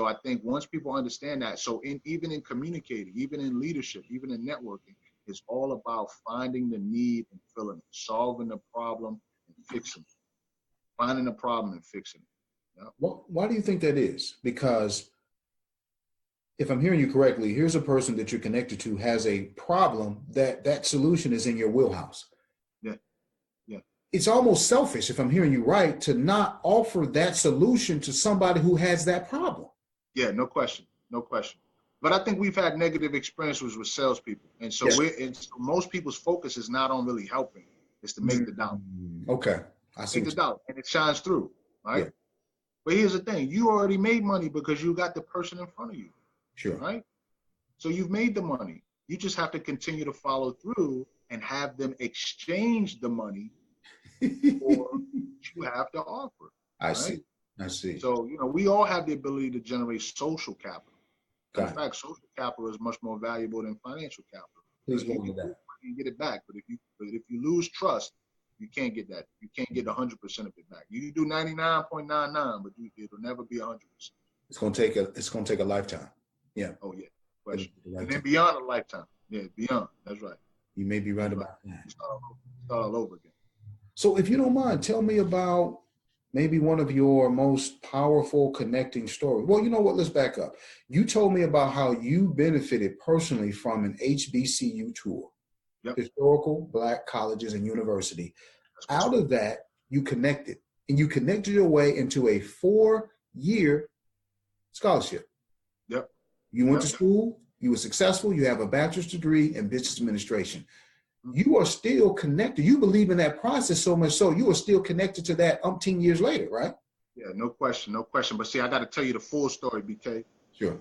[SPEAKER 3] I think once people understand that, so even in communicating, even in leadership, even in networking, it's all about finding the need and filling it, solving the problem and fixing it, finding the problem and fixing it. Yeah.
[SPEAKER 2] Well, why do you think that is? Because if I'm hearing you correctly, here's a person that you're connected to has a problem that solution is in your wheelhouse.
[SPEAKER 3] Yeah. Yeah.
[SPEAKER 2] It's almost selfish, if I'm hearing you right, to not offer that solution to somebody who has that problem.
[SPEAKER 3] Yeah, no question. No question. But I think we've had negative experiences with salespeople. And so most people's focus is not on really helping, it's to make the dollar.
[SPEAKER 2] Okay. I see.
[SPEAKER 3] Make the dollar. And it shines through, right?
[SPEAKER 2] Yeah.
[SPEAKER 3] But here's the thing, you already made money because you got the person in front of you.
[SPEAKER 2] Sure.
[SPEAKER 3] Right? So you've made the money. You just have to continue to follow through and have them exchange the money for what you have to offer.
[SPEAKER 2] I see.
[SPEAKER 3] So, we all have the ability to generate social capital. In
[SPEAKER 2] Got
[SPEAKER 3] fact, social capital is much more valuable than financial capital.
[SPEAKER 2] Please go into that.
[SPEAKER 3] You can get it back, but if you lose trust, you can't get that. You can't get 100% of it back. You can do 99.99, but it'll never be 100%.
[SPEAKER 2] It's gonna take a lifetime. Yeah.
[SPEAKER 3] Oh yeah. Question. And then beyond a lifetime. Yeah, beyond. That's right.
[SPEAKER 2] You may be right about that.
[SPEAKER 3] Start all over again.
[SPEAKER 2] So if you don't mind, tell me about maybe one of your most powerful connecting stories. Well, you know what? Let's back up. You told me about how you benefited personally from an HBCU tour, Historical Black Colleges and University. Out of that, you connected, and you connected your way into a 4-year scholarship.
[SPEAKER 3] Yep.
[SPEAKER 2] You went to school, you were successful, you have a bachelor's degree in business administration. You are still connected. You believe in that process so much so you are still connected to that umpteen years later, right?
[SPEAKER 3] Yeah, no question, no question. But see, I got to tell you the full story, BK.
[SPEAKER 2] Sure.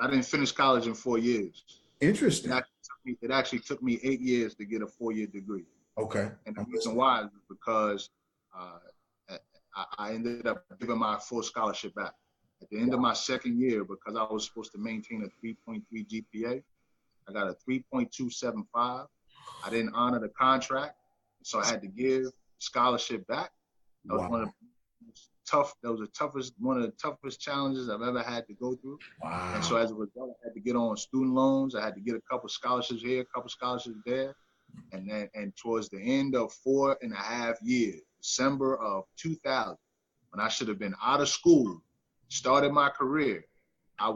[SPEAKER 3] I didn't finish college in 4 years.
[SPEAKER 2] Interesting.
[SPEAKER 3] It actually took me 8 years to get a 4-year degree.
[SPEAKER 2] Okay.
[SPEAKER 3] And the reason why is because I ended up giving my full scholarship back. At the end of my second year, because I was supposed to maintain a 3.3 GPA, I got a 3.275. I didn't honor the contract, so I had to give scholarship back. That was one of the toughest challenges I've ever had to go through.
[SPEAKER 2] Wow.
[SPEAKER 3] And so as a result, I had to get on student loans. I had to get a couple scholarships here, a couple scholarships there. And towards the end of 4.5 years, December of 2000, when I should have been out of school, started my career, I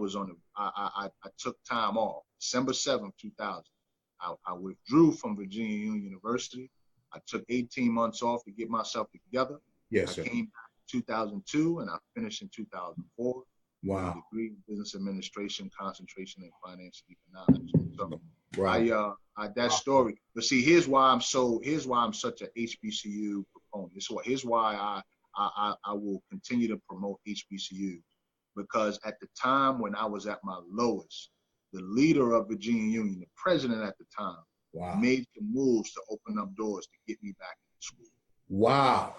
[SPEAKER 3] took time off. December 7th, 2000. I withdrew from Virginia Union University. I took 18 months off to get myself together.
[SPEAKER 2] Yes, sir.
[SPEAKER 3] I came back in 2002 and I finished in 2004.
[SPEAKER 2] Wow.
[SPEAKER 3] With a degree in business administration, concentration in finance and economics. So
[SPEAKER 2] Right.
[SPEAKER 3] that story. But see, here's why I'm such a HBCU proponent. Here's why I will continue to promote HBCU, because at the time when I was at my lowest, the leader of Virginia Union, the president at the time, made some moves to open up doors to get me back into school.
[SPEAKER 2] Wow.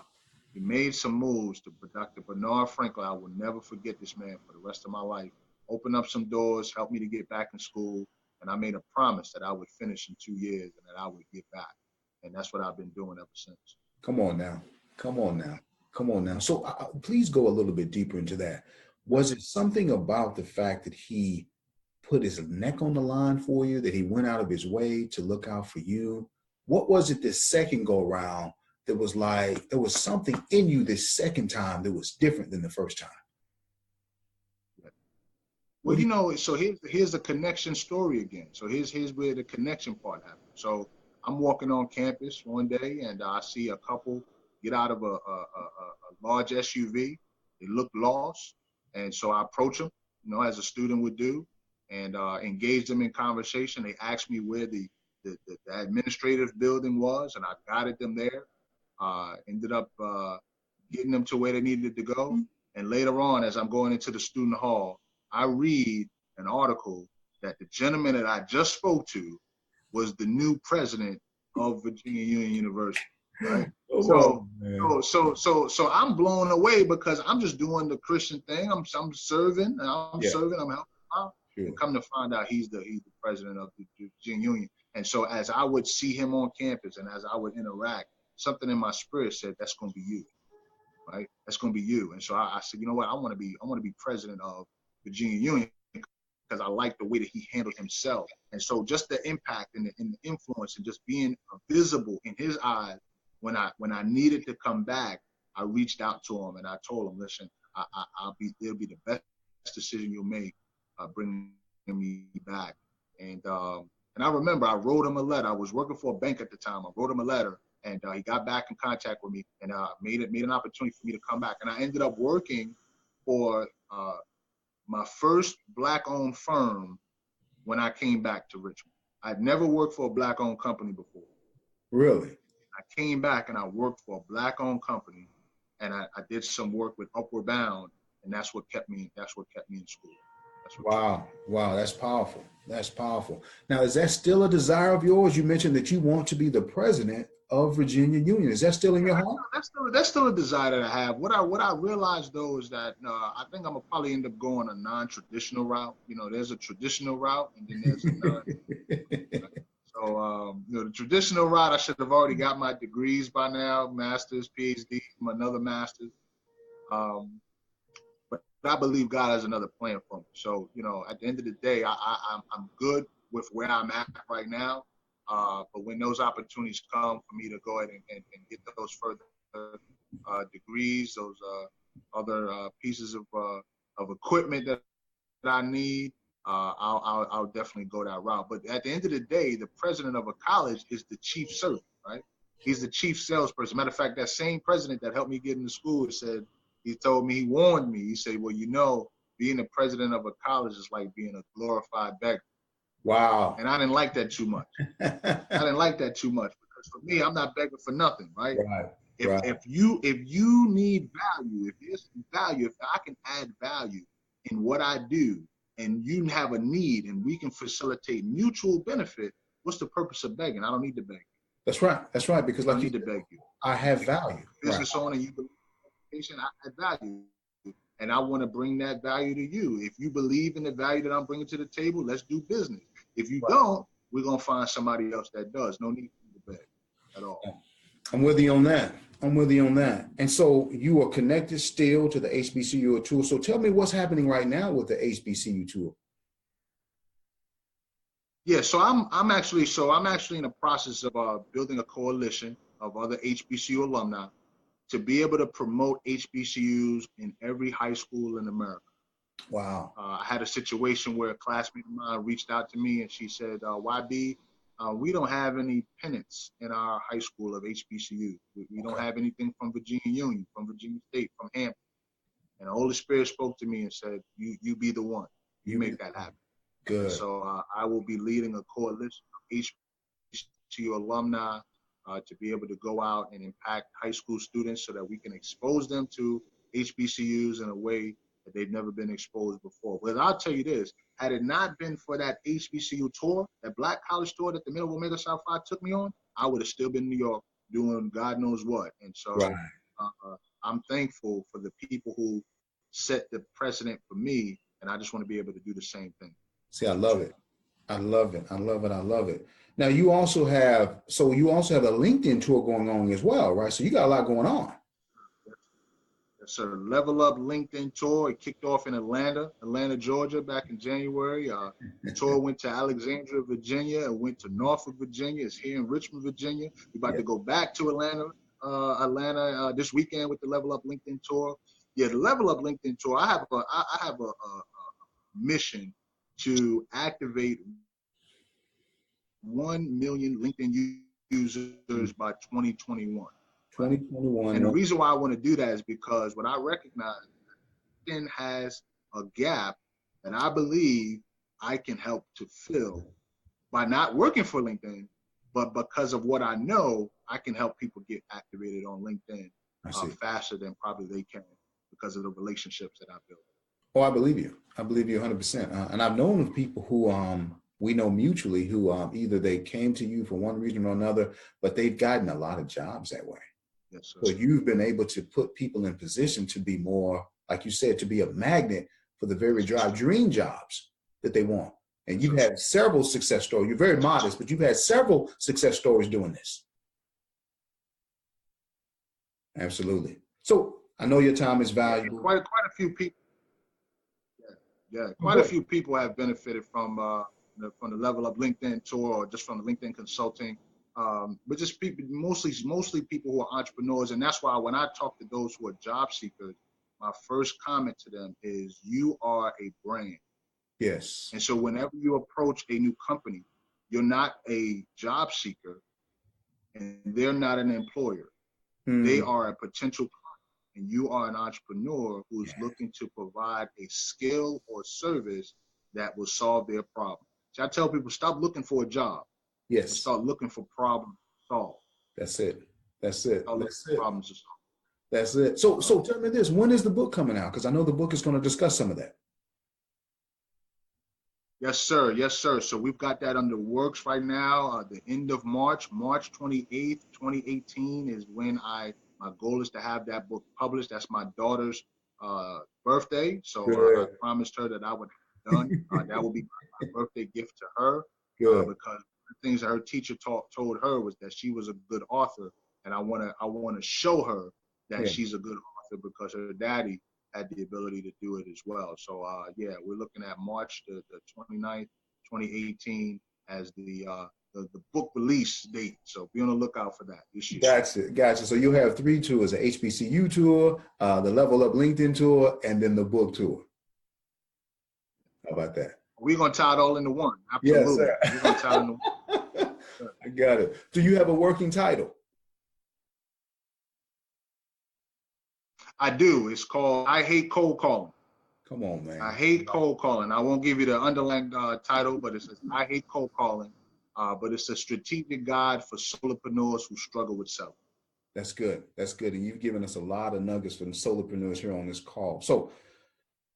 [SPEAKER 3] He made some moves to Dr. Bernard Franklin. I will never forget this man for the rest of my life. Opened up some doors, helped me to get back in school, and I made a promise that I would finish in 2 years and that I would get back. And that's what I've been doing ever since.
[SPEAKER 2] Come on now. Come on now. Come on now. So please go a little bit deeper into that. Was it something about the fact that he put his neck on the line for you, that he went out of his way to look out for you? What was it this second go around that was like, there was something in you this second time that was different than the first time?
[SPEAKER 3] Well, you know, so here's the connection story again. So here's where the connection part happened. So I'm walking on campus one day and I see a couple get out of a large SUV. They look lost. And so I approach them, you know, as a student would do, and engage them in conversation. They asked me where the administrative building was, and I guided them there. Ended up getting them to where they needed to go. And later on, as I'm going into the student hall, I read an article that the gentleman that I just spoke to was the new president of Virginia Union University, right? So I'm blown away because I'm just doing the Christian thing. I'm serving, I'm helping out. And come to find out he's the president of the Virginia Union. And so as I would see him on campus and as I would interact, something in my spirit said, that's going to be you, right? That's going to be you. And so I said, you know what? I want to be president of Virginia Union because I like the way that he handled himself. And so just the impact and the influence and just being visible in his eyes when I needed to come back, I reached out to him and I told him, listen, it'll be the best decision you'll make, bringing me back. And I remember I wrote him a letter. I was working for a bank at the time. I wrote him a letter. And he got back in contact with me and made an opportunity for me to come back. And I ended up working for my first Black-owned firm when I came back to Richmond. I'd never worked for a Black-owned company before.
[SPEAKER 2] Really?
[SPEAKER 3] I came back and I worked for a Black-owned company, and I did some work with Upward Bound, and that's what kept me in school.
[SPEAKER 2] Wow, that's powerful. That's powerful. Now, is that still a desire of yours? You mentioned that you want to be the president of Virginia Union. Is that still in your heart?
[SPEAKER 3] That's still a desire that I have. What I realized though is that I think I'm gonna probably end up going a non-traditional route. You know, there's a traditional route and then there's a non. So you know, the traditional route, I should have already got my degrees by now, master's, PhD, another master's. But I believe God has another plan for me. So, you know, at the end of the day, I'm good with where I'm at right now. But when those opportunities come for me to go ahead and get those further degrees, those other pieces of equipment that I need, I'll definitely go that route. But at the end of the day, the president of a college is the chief servant, right? He's the chief salesperson. Matter of fact, that same president that helped me get into school said, he told me, he warned me. He said, well, you know, being the president of a college is like being a glorified beggar.
[SPEAKER 2] Wow.
[SPEAKER 3] And I didn't like that too much. Because for me, I'm not begging for nothing, right? If you need value, if there's value, if I can add value in what I do, and you have a need, and we can facilitate mutual benefit, what's the purpose of begging? I don't need to beg.
[SPEAKER 2] That's right. That's right. Because like
[SPEAKER 3] I need to beg you.
[SPEAKER 2] I have value.
[SPEAKER 3] Business owner, you believe in education, I add value. And I want to bring that value to you. If you believe in the value that I'm bringing to the table, let's do business. If you don't, we're going to find somebody else that does. No need to beg at all.
[SPEAKER 2] I'm with you on that. I'm with you on that. And so you are connected still to the HBCU tour. So tell me what's happening right now with the HBCU tour.
[SPEAKER 3] Yeah, so I'm actually in the process of building a coalition of other HBCU alumni to be able to promote HBCUs in every high school in America.
[SPEAKER 2] Wow.
[SPEAKER 3] I had a situation where a classmate of mine reached out to me and she said, YB, we don't have any pennants in our high school of HBCU. We don't have anything from Virginia Union, from Virginia State, from Hampton. And the Holy Spirit spoke to me and said, you be the one. You make that happen.
[SPEAKER 2] Good.
[SPEAKER 3] So I will be leading a coalition of HBCU alumni to be able to go out and impact high school students so that we can expose them to HBCUs in a way that they've never been exposed before. But I'll tell you this, had it not been for that HBCU tour, that Black college tour that the Middle Omega South Phi took me on, I would have still been in New York doing God knows what. And so I'm thankful for the people who set the precedent for me, and I just want to be able to do the same thing.
[SPEAKER 2] See, I love it. I love it. I love it. I love it. Now you also have a LinkedIn tour going on as well, right? So you got a lot going on.
[SPEAKER 3] Yes, sir. Level Up LinkedIn tour. It kicked off in Atlanta, Georgia back in January. The tour went to Alexandria, Virginia. It went to Norfolk, Virginia. It's here in Richmond, Virginia. We're about to go back to Atlanta this weekend with the Level Up LinkedIn tour. Yeah, the Level Up LinkedIn tour. I have a mission to activate 1 million LinkedIn users by 2021.
[SPEAKER 2] 2021.
[SPEAKER 3] And the reason why I want to do that is because what I recognize, LinkedIn has a gap that I believe I can help to fill by not working for LinkedIn, but because of what I know, I can help people get activated on LinkedIn faster than probably they can because of the relationships that I built.
[SPEAKER 2] Oh, I believe you. I believe you 100%. And I've known of people who we know mutually who either they came to you for one reason or another, but they've gotten a lot of jobs that way.
[SPEAKER 3] Yes, sir.
[SPEAKER 2] So you've been able to put people in position to be more, like you said, to be a magnet for the very dream jobs that they want. And you've had several success stories. You're very modest, but you've had several success stories doing this. Absolutely. So I know your time is valuable.
[SPEAKER 3] Quite a few people. Yeah, quite a few people have benefited from the Level Up LinkedIn tour or just from the LinkedIn consulting. But just people, mostly people who are entrepreneurs. And that's why when I talk to those who are job seekers, my first comment to them is you are a brand.
[SPEAKER 2] Yes. And
[SPEAKER 3] so whenever you approach a new company, you're not a job seeker and they're not an employer. They are a potential client and you are an entrepreneur who's looking to provide a skill or service that will solve their problem. So I tell people, stop looking for a job.
[SPEAKER 2] Yes.
[SPEAKER 3] Start looking for problems to solve.
[SPEAKER 2] That's it. That's it.
[SPEAKER 3] That's it. Problems to solve.
[SPEAKER 2] That's it. So tell me this, when is the book coming out? Because I know the book is going to discuss some of that.
[SPEAKER 3] Yes, sir. Yes, sir. So we've got that under works right now. The end of March 28th, 2018 is when my goal is to have that book published. That's my daughter's birthday. So I promised her that I would have done. That will be my birthday gift to her. Because the things that her teacher told her was that she was a good author. And I want to show her that she's a good author because her daddy had the ability to do it as well. So we're looking at March the 29th, 2018 as the book release date. So be on the lookout for that this year.
[SPEAKER 2] Gotcha. So you'll have 3 tours: the HBCU tour, the Level Up LinkedIn tour, and then the book tour. How about that?
[SPEAKER 3] We're gonna tie it all into one. Absolutely.
[SPEAKER 2] Yes, sir.
[SPEAKER 3] We're gonna tie it into one.
[SPEAKER 2] I got it. Do you have a working title?
[SPEAKER 3] I do. It's called I Hate Cold Calling.
[SPEAKER 2] Come on, man.
[SPEAKER 3] I hate cold calling. I won't give you the underlying title, but it says I Hate Cold Calling. But it's a strategic guide for solopreneurs who struggle with selling.
[SPEAKER 2] That's good. That's good. And you've given us a lot of nuggets from solopreneurs here on this call. So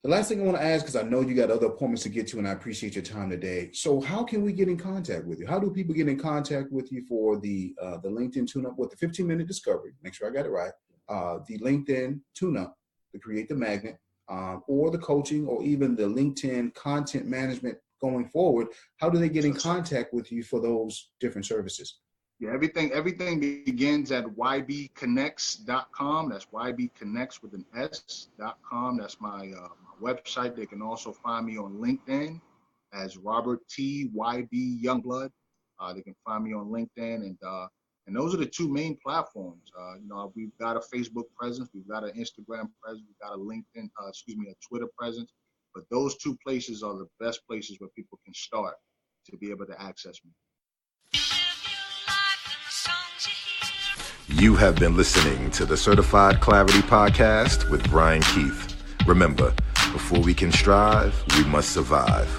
[SPEAKER 2] the last thing I want to ask, because I know you got other appointments to get to, and I appreciate your time today. So how can we get in contact with you? How do people get in contact with you for the LinkedIn tune-up with the 15-minute discovery? Make sure I got it right. The LinkedIn tune-up to create the magnet, or the coaching, or even the LinkedIn content management going forward. How do they get in contact with you for those different services?
[SPEAKER 3] Yeah, everything begins at YBConnects.com. That's YBConnects with an S.com. That's my website. They can also find me on LinkedIn as Robert T. YB Youngblood. They can find me on LinkedIn, and those are the two main platforms. We've got a Facebook presence, we've got an Instagram presence, we've got a LinkedIn, a Twitter presence. But those two places are the best places where people can start to be able to access me.
[SPEAKER 1] You have been listening to the Certified Clarity Podcast with Brian Keith. Remember, before we can strive, we must survive.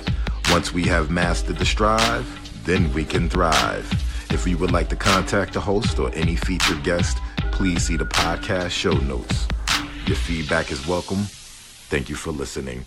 [SPEAKER 1] Once we have mastered the strive, then we can thrive. If you would like to contact the host or any featured guest, please see the podcast show notes. Your feedback is welcome. Thank you for listening.